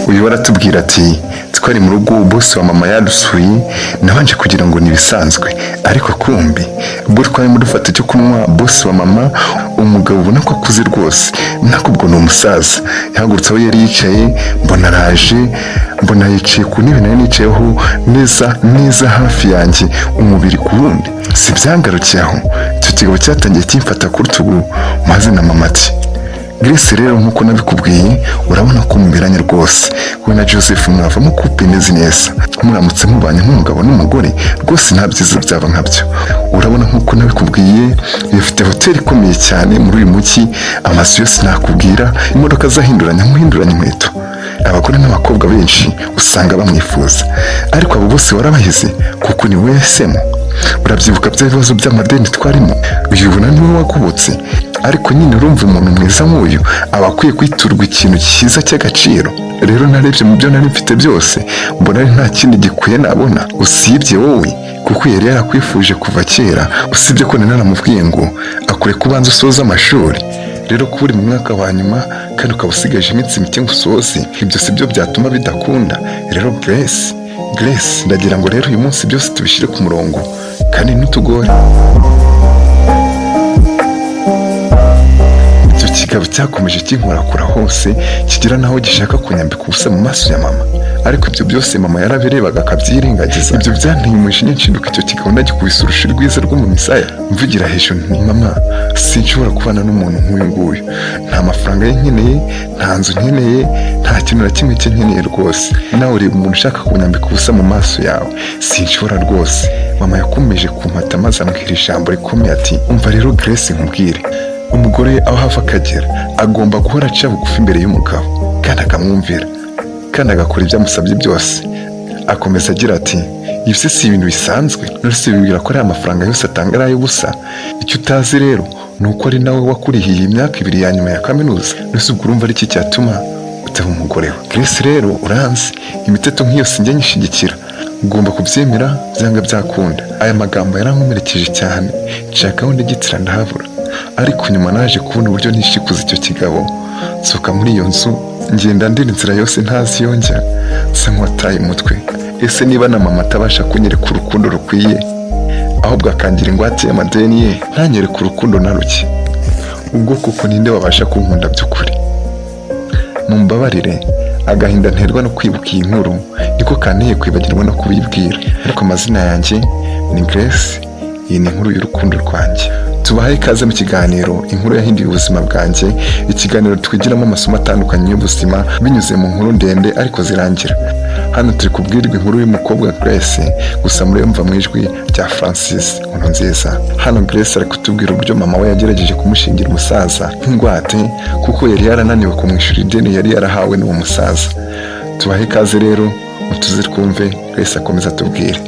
uyu baratubwira ati twari mu rugo boss wa mama yadusuye nabanje kugira ngo nibisanzwe ariko kumbi ubwo twari mudufata cyo kunywa boss wa mama umugabo ubona ko akuze rwose nakubwo no umusaza yahagurutse aho yari yicaye mbona araje mbona yicaye ku ntebe nari nicayeho neza hafi yanjye umubiri ku wundi si byangarukiye aho icyo kigabo cyatangiye kimfata ku rutugu maze na mama ati Grace rero nkuko nabikubwiye urabona ko muberanye rwose we na Joseph mwavamo couple neza muramutse mubanye nk'umugabo n'umugore rwose nta byiza byaba nkabyo urabona nkuko nabikubwiye bifite hotel ikomeye cyane muri uyu mujyi amazu yose nakubwira imodoka zahinduranya inkweto abagore n'abakobwa benshi usanga bamwifuza ariko abo bose warabahize kuko ni wesemo urabyibuka bya bibazo by'amadeni twarimo uyibona niwe wakubutse ariko nyine urumva umuntu mwiza nk'uyu aba akwiye kwiturwa ikintu cyiza cy'agaciro rero narebye mu byo nari mfite byose mbona ari nta kindi gikwiye nabona usibye wowe kuko yari yarakwifuje kuva kera usibye ko naramubwiye ngo akure kubanza usoza amashuri rero kuba uri mu mwaka wa nyuma kandi ukaba usigaje iminsi mike ngo usoze ibyo si byo byatuma bidakunda rero Grace ndagira ngo rero uyu munsi byose tubishyire ku murongo kandi ntutugore icyo kigabo cyakomeje kinkorakora hose kigira naho gishaka kunyambika ubusa mu maso ya mama ariko ibyo byose mama yarabirebaga akabyirengagiza ibyo byanteye umujinya nshinduka icyo kigabo ndagikubise urushi rwiza rwo mu misaya mvugira hejuru nti mama sinshobora kubana n'umuntu nk'uyu nguyu nta mafaranga ye nkeneye nta nzu nkeneye nta kintu na kimwe cye nkeneye rwose nawe ureba umuntu ushaka kunyambika ubusa mu maso yawe sinshobora rwose mama yakomeje kumpata maze ambwira ijambo rikomeye ati umva rero Grace nkubwire umugore aho hava akagera agomba guhora aca bugufi imbere y'umugabo kandi akamwumvira kandi agakora ibyo amusabye byose akomeza agira ati ibyo si ibintu bisanzwe nurse bibwira ko ari amafaranga yose atanga ari ay'ubusa icyo utazi rero ni uko ari nawe wakurihiye imyaka 2 ya nyuma ya kaminuza nurse ubwo urumva ari iki cyatuma utaba umugore we Grace rero uranzi imiteto nk'iyo sinjye nyishigikira ugomba kubyemera byanga byakunda aya magambo yarankomerekeje cyane nshaka aho ndigitira ndahabura ariko nyuma naje kubona uburyo nishikuza icyo kigabo nsoka muri iyo nzu ngenda ndira inzira yose ntazi yongera nsa nk'uwataye umutwe ese niba na mama atabasha kunyereka urukundo rukwiye ahubwo akangira ingwate y'amadeni ye ntanyereka urukundo na ruke ubwo kuko ninde wabasha kunkunda by'ukuri mumbabarire agahinda nterwa no kwibuka iyi nkuru niko kanteye kwibagirwa no kubibwira ariko amazina yanjye ni Grace iyi ni inkuru y'urukundo rwanjye tubahaye ikaze mu kiganiro inkuru yahinduye ubuzima bwanjye ikiganiro twigiramo amasomo atandukanye y'ubuzima binyuze mu nkuru ndende ariko zirangira hano turi kubwirwa inkuru y'umukobwa Grace gusa muremva mu ijwi rya Francis Nkurunziza hano Grace ari kutubwira uburyo mama we yagerageje kumushingira umusaza nk'ingwate kuko yari yarananiwe kumwishyura ideni yari yarahawe n'uwo musaza tubahaye ikaze rero mutuze twumve Grace akomeza atubwire